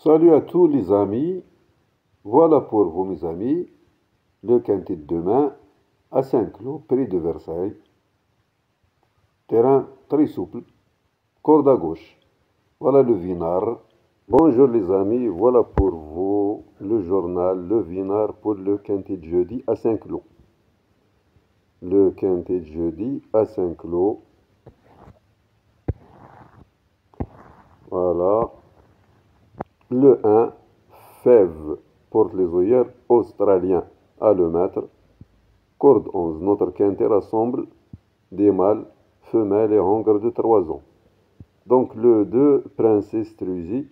Salut à tous les amis, voilà pour vous mes amis, le quintet de demain à Saint-Cloud, près de Versailles. Terrain très souple, corde à gauche. Voilà le Vinard. Bonjour les amis, voilà pour vous le journal Le Vinard pour le quintet de jeudi à Saint-Cloud. Le quintet de jeudi à Saint-Cloud. Voilà. Le 1, Fève, porte les œillères australiens à le maître. Corde 11, notre quintet rassemble des mâles, femelles et hongres de 3 ans. Donc le 2, Princesse Truzy,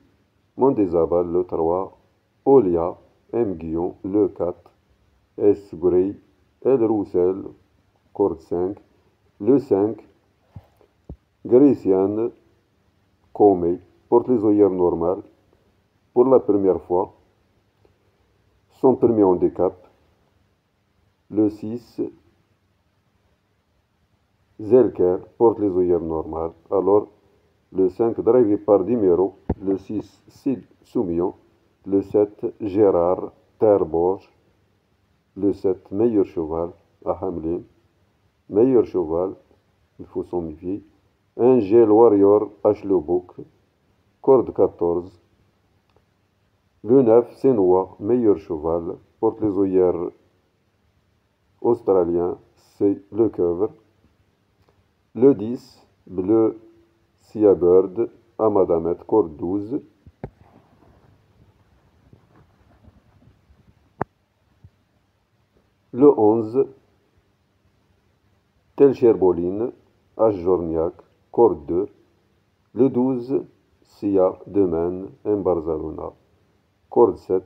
Mondésabal, le 3, Olia, M. Guillon, le 4, S. Grey, L. Roussel, corde 5, le 5, Greciane, Comey, porte les œillères normales, pour la première fois, son premier handicap, le 6, Zelker, porte les œillères normales, alors le 5, drivé par Dimero, le 6, Sid Soumillon, le 7, Gérard Terborge, le 7, meilleur cheval à Hamelin, meilleur cheval, il faut s'en méfier, Angel Warrior Ashlebok, corde 14, le 9, Senoa, meilleur cheval, porte les œillères australiens, c'est le cover, le 10, bleu Sia Bird, à Madamet, corde 12, le 11, Telcherboline, H. Jorniak, corde 2, le 12, Sia Demen, M. Barzalona, corde 7,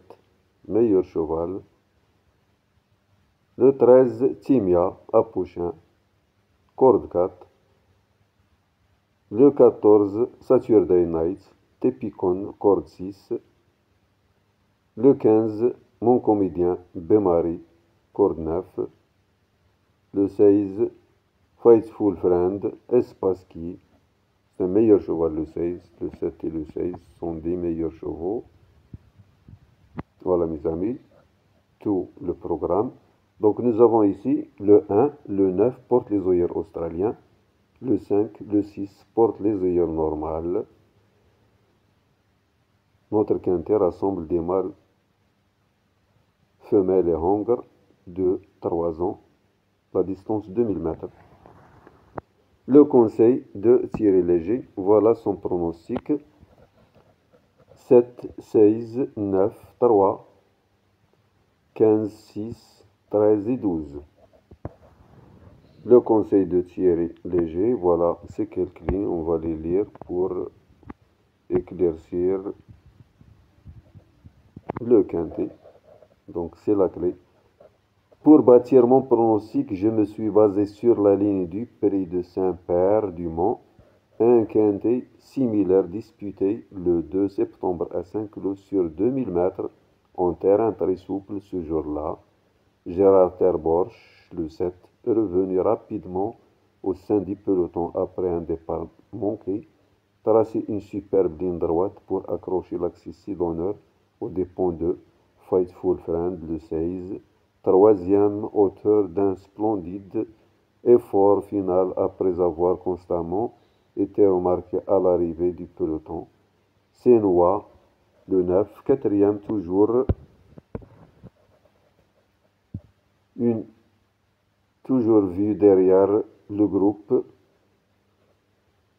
meilleur cheval, le 13, Timia, à Pouchin, corde 4, le 14, Saturday Night, Tepicon, corde 6, le 15, Mon comédien, Bemari, corde 9, le 16, Faithful Friend, Espaski, c'est un meilleur cheval le 16, le 7 et le 16 sont des meilleurs chevaux. Voilà mes amis, tout le programme. Donc nous avons ici le 1, le 9 porte les œillères australiens, le 5, le 6 porte les œillères normales. Notre quintet rassemble des mâles, femelles et hongres de 3 ans, la distance 2000 mètres. Le conseil de Thierry Léger, voilà son pronostic. 7, 16, 9, 3, 15, 6, 13 et 12. Le conseil de Thierry Léger, voilà ces quelques lignes, on va les lire pour éclaircir le quintet. Donc c'est la clé. Pour bâtir mon pronostic, je me suis basé sur la ligne du Prix de Saint-Père du Mont, un quintet similaire disputé le 2 septembre à Saint-Cloud sur 2000 mètres en terrain très souple ce jour-là. Gérard Terborch, le 7, est revenu rapidement au sein du peloton après un départ manqué, tracé une superbe ligne droite pour accrocher l'accessible d'honneur aux dépens de Faithful Friend, le 16, troisième auteur d'un splendide effort final après avoir constamment été remarqué à l'arrivée du peloton. Senoa, le 9, quatrième toujours, toujours vu derrière le groupe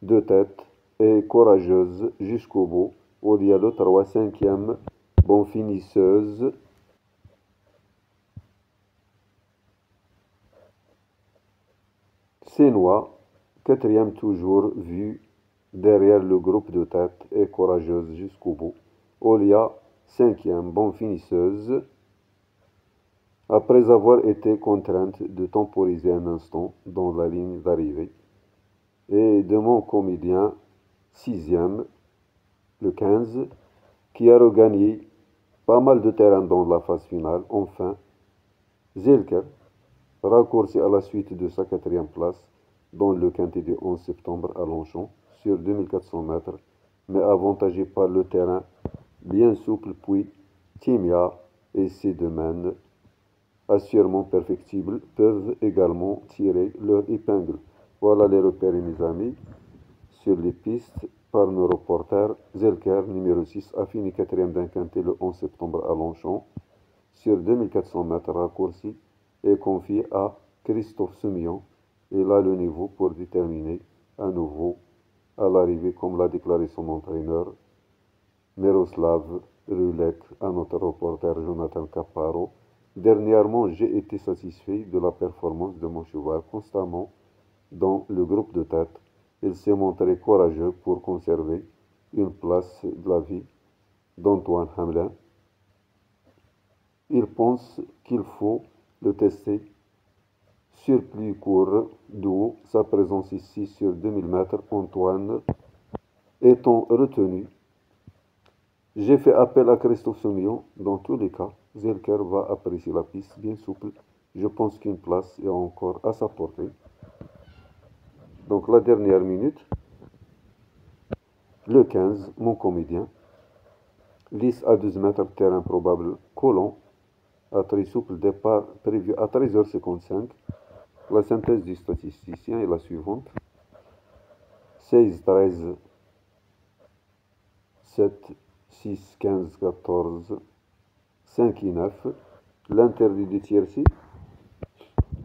de tête et courageuse jusqu'au bout. Olia le 3, cinquième, bon finisseuse. Senoa, quatrième toujours vu derrière le groupe de tête et courageuse jusqu'au bout. Olia, cinquième, bon finisseuse. Après avoir été contrainte de temporiser un instant dans la ligne d'arrivée. Et de mon comédien, sixième, le 15, qui a regagné pas mal de terrain dans la phase finale. Enfin, Zelker, raccourci à la suite de sa quatrième place dans le quintet du 11 septembre à Longchamp sur 2400 mètres, mais avantagé par le terrain bien souple, puis Timia et ses domaines, assurément perfectibles, peuvent également tirer leur épingle. Voilà les repères, mes amis, sur les pistes par nos reporters. Zelker, numéro 6, a fini quatrième d'un quintet le 11 septembre à Longchamp, sur 2400 mètres raccourcis, et confié à Christophe Semillon. Il a le niveau pour déterminer à nouveau à l'arrivée, comme l'a déclaré son entraîneur Miroslav Rulek à notre reporter Jonathan Caparo. Dernièrement, j'ai été satisfait de la performance de mon cheval constamment dans le groupe de tête. Il s'est montré courageux pour conserver une place de la vie d'Antoine Hamelin. Il pense qu'il faut le tester sur plus court, d'où sa présence ici sur 2000 mètres, Antoine étant retenu. J'ai fait appel à Christophe Semillon. Dans tous les cas, Zelker va apprécier la piste bien souple. Je pense qu'une place est encore à sa portée. Donc la dernière minute, le 15, mon comédien. Lisse à 12 mètres, terrain probable, collant, à très souple, départ prévu à 13h55. La synthèse du statisticien est la suivante. 16, 13, 7, 6, 15, 14, 5 et 9. L'interdit du tiercé.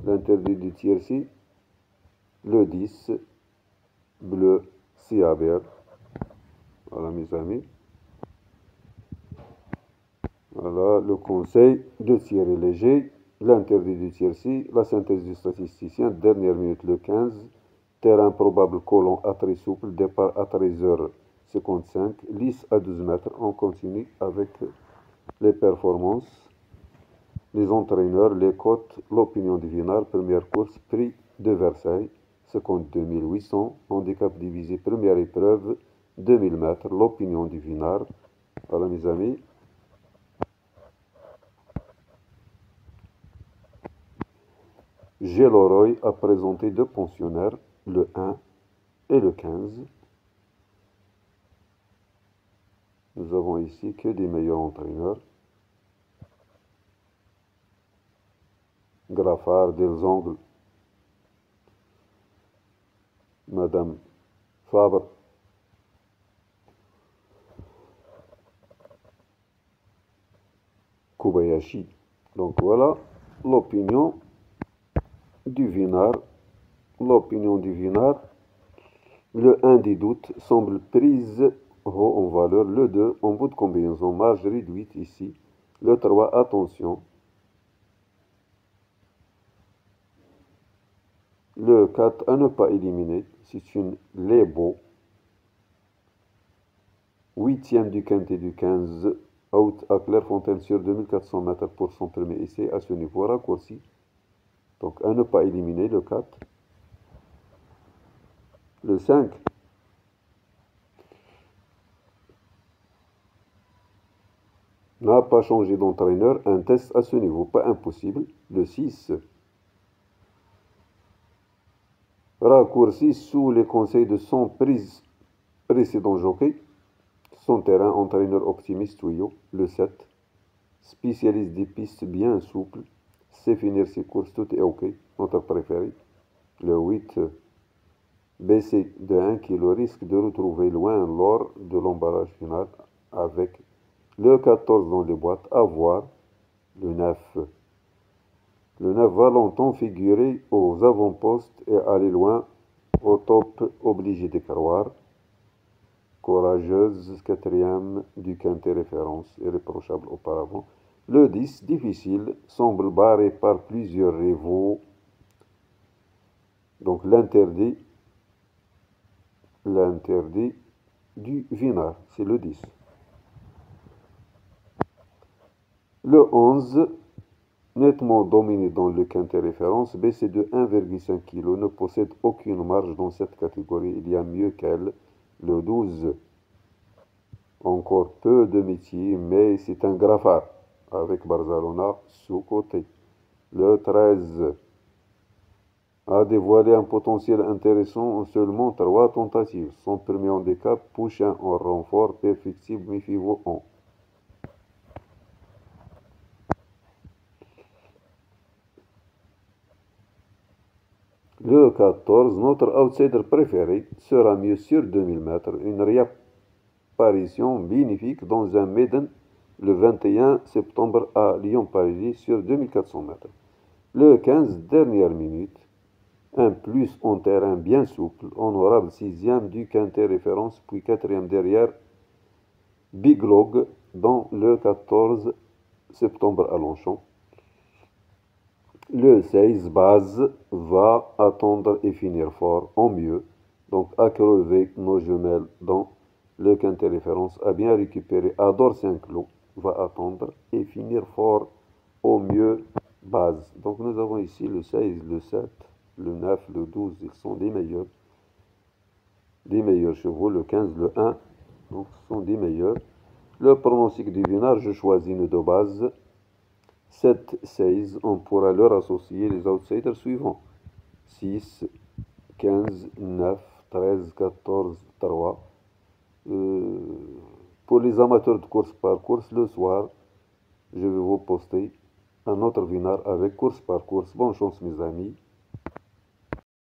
L'interdit du tiercé. Le 10, bleu, Siaber. Voilà mes amis. Voilà le conseil de tirer léger. L'interdit du tiercé. La synthèse du statisticien. Dernière minute le 15. Terrain probable collant à très souple. Départ à 13h55. Lisse à 12 mètres. On continue avec les performances, les entraîneurs, les cotes, l'opinion du Vinard. Première course, prix de Versailles. 52 800. Handicap divisé. Première épreuve. 2000 mètres. L'opinion du Vinard. Voilà mes amis. Géloroy a présenté deux pensionnaires, le 1 et le 15. Nous avons ici que des meilleurs entraîneurs. Graffard, Delzongle, Madame Fabre, Kobayashi. Donc voilà l'opinion du Vinard. L'opinion du Vinard. Le 1 des doutes semble prise haut en valeur. Le 2 en bout de combinaison, marge réduite ici. Le 3, attention. Le 4 à ne pas éliminer, c'est une Lebo. 8e du quintet du 15, out à Clairefontaine sur 2400 mètres pour son premier essai à ce niveau raccourci. Donc à ne pas éliminer le 4. Le 5. N'a pas changé d'entraîneur, un test à ce niveau, pas impossible. Le 6. Raccourci sous les conseils de son précédent jockey. Son terrain, entraîneur optimiste, tuyau. Le 7. Spécialiste des pistes bien souples. Sait finir ses courses, tout est ok. Notre préféré. Le 8. Baissé de 1 kg, risque de retrouver loin lors de l'emballage final avec le 14 dans les boîtes. À voir. Le 9. Le 9 va longtemps figurer aux avant-postes et aller loin au top, obligé de croire. Courageuse, 4e du quintet référence, irréprochable auparavant. Le 10, difficile, semble barré par plusieurs rivaux. Donc l'interdit du Vinard, c'est le 10. Le 11, nettement dominé dans le quintet référence, baissé de 1,5 kg, ne possède aucune marge dans cette catégorie. Il y a mieux qu'elle. Le 12, encore peu de métier, mais c'est un graffard avec Barzalona sous-côté. Le 13 a dévoilé un potentiel intéressant en seulement 3 tentatives. Son premier handicap, Pouchin en renfort, perfectible, méfiez-vous en. Le 14, notre outsider préféré sera mieux sur 2000 mètres. Une réapparition bénéfique dans un maiden le 21 septembre à Lyon-Paris sur 2400 mètres. Le 15, dernière minute. Un plus en terrain bien souple, honorable sixième du quintet référence, puis quatrième derrière Big Log dans le 14 septembre à Longchamp. Le 16, base, va attendre et finir fort, en mieux. Donc à crever nos jumelles dans le quintet référence, à bien récupérer Adore Saint-Cloud, va attendre et finir fort, au mieux, base. Donc nous avons ici le 16, le 7, le 9, le 12, ils sont des meilleurs chevaux, le 15, le 1, donc ce sont des meilleurs. Le pronostic du vinard, je choisis une de base, 7, 16, on pourra leur associer les outsiders suivants, 6, 15, 9, 13, 14, 3. Pour les amateurs de course par course, le soir, je vais vous poster un autre vinard avec course par course. Bonne chance mes amis.